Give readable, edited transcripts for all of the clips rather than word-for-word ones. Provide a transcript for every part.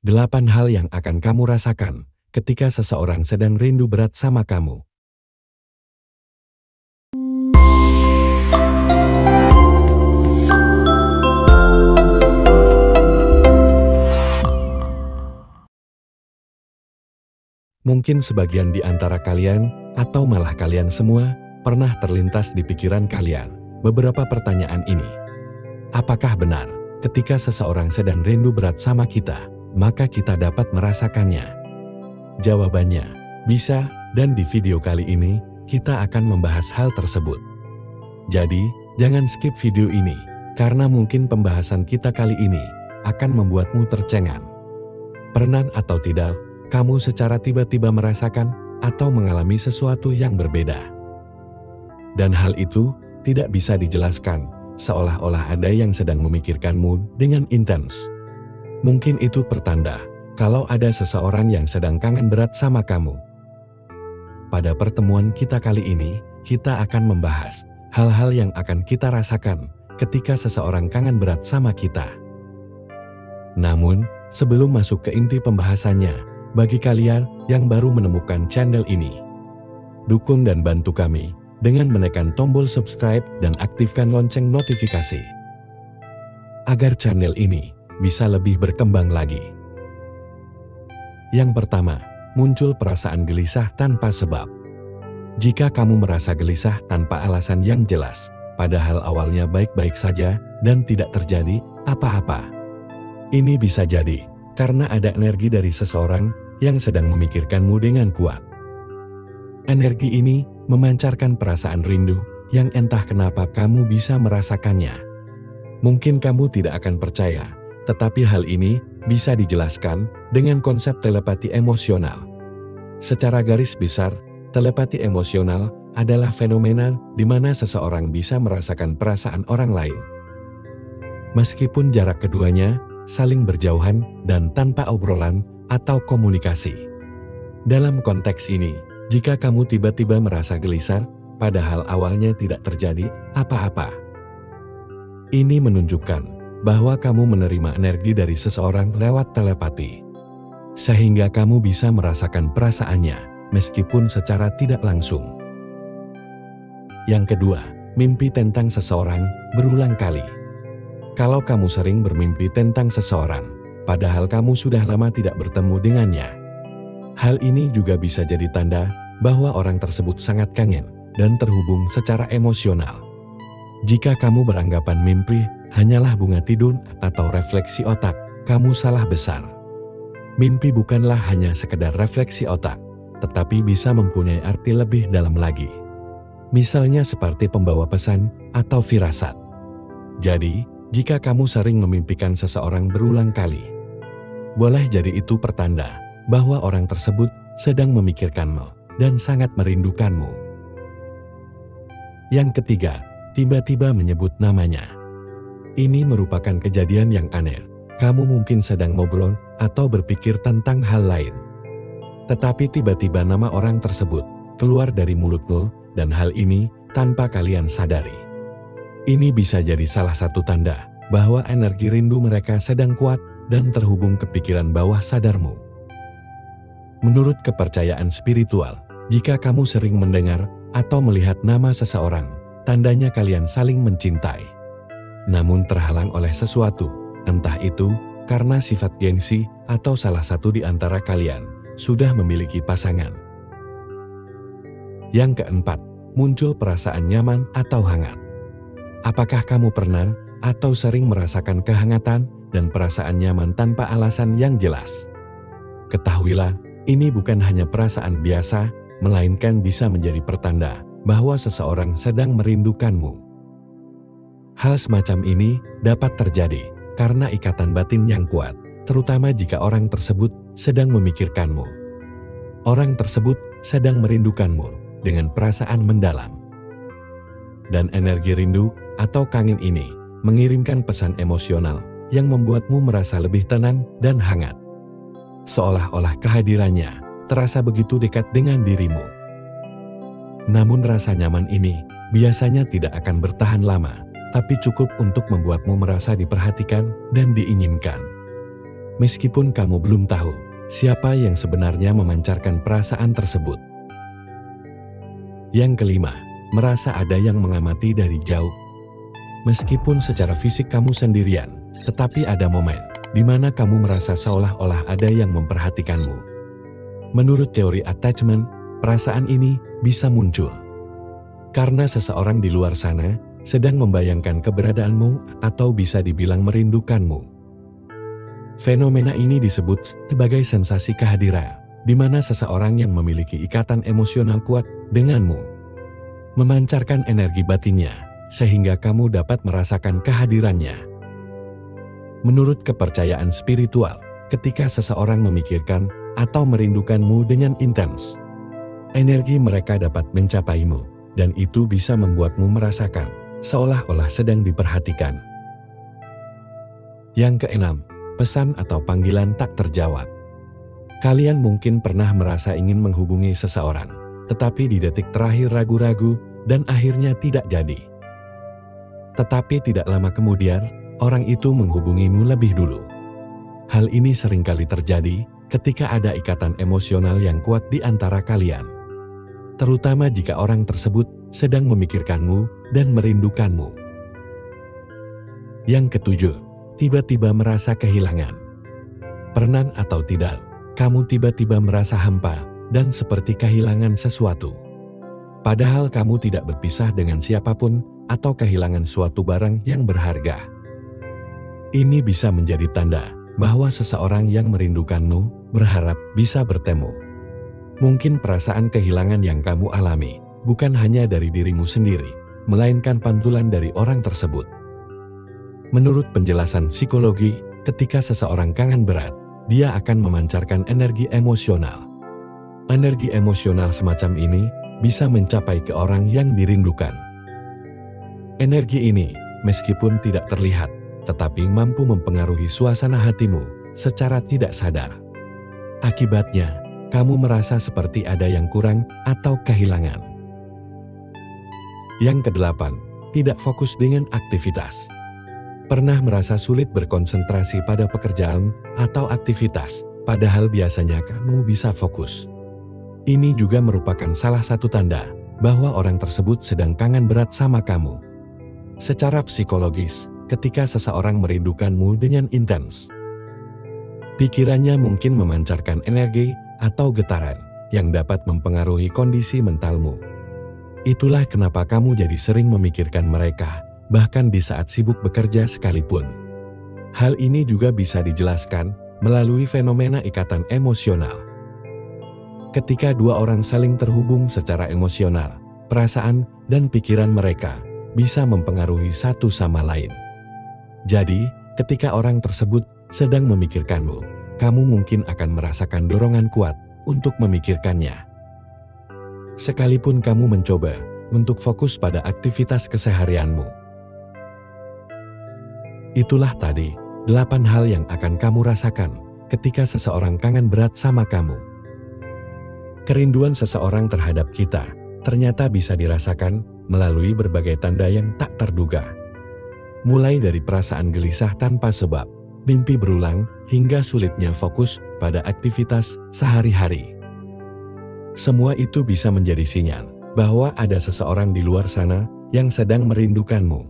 8 hal yang akan kamu rasakan ketika seseorang sedang rindu berat sama kamu. Mungkin sebagian di antara kalian, atau malah kalian semua, pernah terlintas di pikiran kalian beberapa pertanyaan ini. Apakah benar, ketika seseorang sedang rindu berat sama kita, maka kita dapat merasakannya? Jawabannya, bisa, dan di video kali ini, kita akan membahas hal tersebut. Jadi, jangan skip video ini, karena mungkin pembahasan kita kali ini akan membuatmu tercengang. Pernah atau tidak, kamu secara tiba-tiba merasakan atau mengalami sesuatu yang berbeda. Dan hal itu tidak bisa dijelaskan, seolah-olah ada yang sedang memikirkanmu dengan intens. Mungkin itu pertanda kalau ada seseorang yang sedang kangen berat sama kamu. Pada pertemuan kita kali ini, kita akan membahas hal-hal yang akan kita rasakan ketika seseorang kangen berat sama kita. Namun, sebelum masuk ke inti pembahasannya, bagi kalian yang baru menemukan channel ini, dukung dan bantu kami dengan menekan tombol subscribe dan aktifkan lonceng notifikasi, agar channel ini bisa lebih berkembang lagi. Yang pertama, muncul perasaan gelisah tanpa sebab. Jika kamu merasa gelisah tanpa alasan yang jelas, padahal awalnya baik-baik saja dan tidak terjadi apa-apa, ini bisa jadi karena ada energi dari seseorang yang sedang memikirkanmu dengan kuat. Energi ini memancarkan perasaan rindu yang entah kenapa kamu bisa merasakannya. Mungkin kamu tidak akan percaya, tetapi hal ini bisa dijelaskan dengan konsep telepati emosional. Secara garis besar, telepati emosional adalah fenomena di mana seseorang bisa merasakan perasaan orang lain, meskipun jarak keduanya saling berjauhan dan tanpa obrolan atau komunikasi. Dalam konteks ini, jika kamu tiba-tiba merasa gelisah, padahal awalnya tidak terjadi apa-apa, ini menunjukkan bahwa kamu menerima energi dari seseorang lewat telepati, sehingga kamu bisa merasakan perasaannya meskipun secara tidak langsung. Yang kedua, mimpi tentang seseorang berulang kali. Kalau kamu sering bermimpi tentang seseorang, padahal kamu sudah lama tidak bertemu dengannya, hal ini juga bisa jadi tanda bahwa orang tersebut sangat kangen dan terhubung secara emosional. Jika kamu beranggapan mimpi hanyalah bunga tidur atau refleksi otak, kamu salah besar. Mimpi bukanlah hanya sekedar refleksi otak, tetapi bisa mempunyai arti lebih dalam lagi. Misalnya seperti pembawa pesan atau firasat. Jadi, jika kamu sering memimpikan seseorang berulang kali, boleh jadi itu pertanda bahwa orang tersebut sedang memikirkanmu dan sangat merindukanmu. Yang ketiga, tiba-tiba menyebut namanya. Ini merupakan kejadian yang aneh. Kamu mungkin sedang ngobrol atau berpikir tentang hal lain, tetapi tiba-tiba nama orang tersebut keluar dari mulutmu, dan hal ini tanpa kalian sadari. Ini bisa jadi salah satu tanda bahwa energi rindu mereka sedang kuat dan terhubung ke pikiran bawah sadarmu. Menurut kepercayaan spiritual, jika kamu sering mendengar atau melihat nama seseorang, tandanya kalian saling mencintai, namun terhalang oleh sesuatu, entah itu karena sifat gengsi atau salah satu di antara kalian sudah memiliki pasangan. Yang keempat, muncul perasaan nyaman atau hangat. Apakah kamu pernah atau sering merasakan kehangatan dan perasaan nyaman tanpa alasan yang jelas? Ketahuilah, ini bukan hanya perasaan biasa, melainkan bisa menjadi pertanda bahwa seseorang sedang merindukanmu. Hal semacam ini dapat terjadi karena ikatan batin yang kuat, terutama jika orang tersebut sedang memikirkanmu. Orang tersebut sedang merindukanmu dengan perasaan mendalam. Dan energi rindu atau kangen ini mengirimkan pesan emosional yang membuatmu merasa lebih tenang dan hangat. Seolah-olah kehadirannya terasa begitu dekat dengan dirimu. Namun rasa nyaman ini biasanya tidak akan bertahan lama, tapi cukup untuk membuatmu merasa diperhatikan dan diinginkan. meskipun kamu belum tahu siapa yang sebenarnya memancarkan perasaan tersebut. Yang kelima, merasa ada yang mengamati dari jauh. Meskipun secara fisik kamu sendirian, tetapi ada momen di mana kamu merasa seolah-olah ada yang memperhatikanmu. Menurut teori attachment, perasaan ini bisa muncul karena seseorang di luar sana sedang membayangkan keberadaanmu atau bisa dibilang merindukanmu. Fenomena ini disebut sebagai sensasi kehadiran, di mana seseorang yang memiliki ikatan emosional kuat denganmu memancarkan energi batinnya, sehingga kamu dapat merasakan kehadirannya. Menurut kepercayaan spiritual, ketika seseorang memikirkan atau merindukanmu dengan intens, energi mereka dapat mencapaimu, dan itu bisa membuatmu merasakan seolah-olah sedang diperhatikan. Yang keenam, pesan atau panggilan tak terjawab. Kalian mungkin pernah merasa ingin menghubungi seseorang, tetapi di detik terakhir ragu-ragu dan akhirnya tidak jadi. Tetapi tidak lama kemudian, orang itu menghubungimu lebih dulu. Hal ini seringkali terjadi ketika ada ikatan emosional yang kuat di antara kalian, terutama jika orang tersebut sedang memikirkanmu dan merindukanmu. Yang ketujuh, tiba-tiba merasa kehilangan. Pernah atau tidak, kamu tiba-tiba merasa hampa dan seperti kehilangan sesuatu. Padahal kamu tidak berpisah dengan siapapun atau kehilangan suatu barang yang berharga. Ini bisa menjadi tanda bahwa seseorang yang merindukanmu berharap bisa bertemu. Mungkin perasaan kehilangan yang kamu alami bukan hanya dari dirimu sendiri, melainkan pantulan dari orang tersebut. Menurut penjelasan psikologi, ketika seseorang kangen berat, dia akan memancarkan energi emosional. Energi emosional semacam ini bisa mencapai ke orang yang dirindukan. Energi ini, meskipun tidak terlihat, tetapi mampu mempengaruhi suasana hatimu secara tidak sadar. Akibatnya, kamu merasa seperti ada yang kurang atau kehilangan. Yang kedelapan, tidak fokus dengan aktivitas. Pernah merasa sulit berkonsentrasi pada pekerjaan atau aktivitas, padahal biasanya kamu bisa fokus. Ini juga merupakan salah satu tanda bahwa orang tersebut sedang kangen berat sama kamu. Secara psikologis, ketika seseorang merindukanmu dengan intens, pikirannya mungkin memancarkan energi atau getaran yang dapat mempengaruhi kondisi mentalmu. Itulah kenapa kamu jadi sering memikirkan mereka, bahkan di saat sibuk bekerja sekalipun. Hal ini juga bisa dijelaskan melalui fenomena ikatan emosional. Ketika dua orang saling terhubung secara emosional, perasaan dan pikiran mereka bisa mempengaruhi satu sama lain. Jadi, ketika orang tersebut sedang memikirkanmu, kamu mungkin akan merasakan dorongan kuat untuk memikirkannya. Sekalipun kamu mencoba untuk fokus pada aktivitas keseharianmu. Itulah tadi 8 hal yang akan kamu rasakan ketika seseorang kangen berat sama kamu. Kerinduan seseorang terhadap kita ternyata bisa dirasakan melalui berbagai tanda yang tak terduga. Mulai dari perasaan gelisah tanpa sebab, mimpi berulang, hingga sulitnya fokus pada aktivitas sehari-hari. Semua itu bisa menjadi sinyal bahwa ada seseorang di luar sana yang sedang merindukanmu.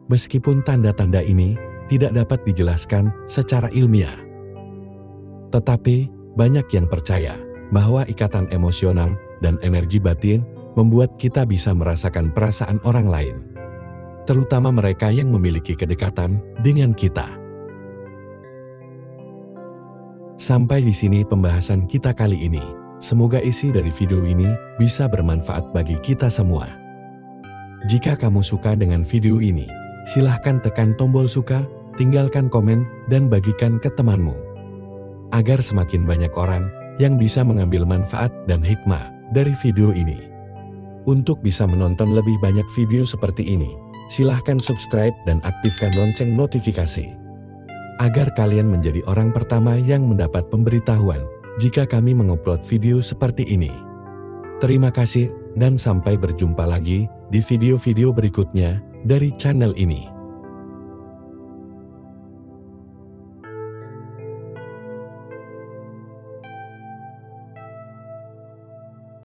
Meskipun tanda-tanda ini tidak dapat dijelaskan secara ilmiah, tetapi banyak yang percaya bahwa ikatan emosional dan energi batin membuat kita bisa merasakan perasaan orang lain, terutama mereka yang memiliki kedekatan dengan kita. Sampai di sini pembahasan kita kali ini. Semoga isi dari video ini bisa bermanfaat bagi kita semua. Jika kamu suka dengan video ini, silahkan tekan tombol suka, tinggalkan komen, dan bagikan ke temanmu, agar semakin banyak orang yang bisa mengambil manfaat dan hikmah dari video ini. Untuk bisa menonton lebih banyak video seperti ini, silahkan subscribe dan aktifkan lonceng notifikasi, agar kalian menjadi orang pertama yang mendapat pemberitahuan jika kami mengupload video seperti ini. Terima kasih dan sampai berjumpa lagi di video-video berikutnya dari channel ini.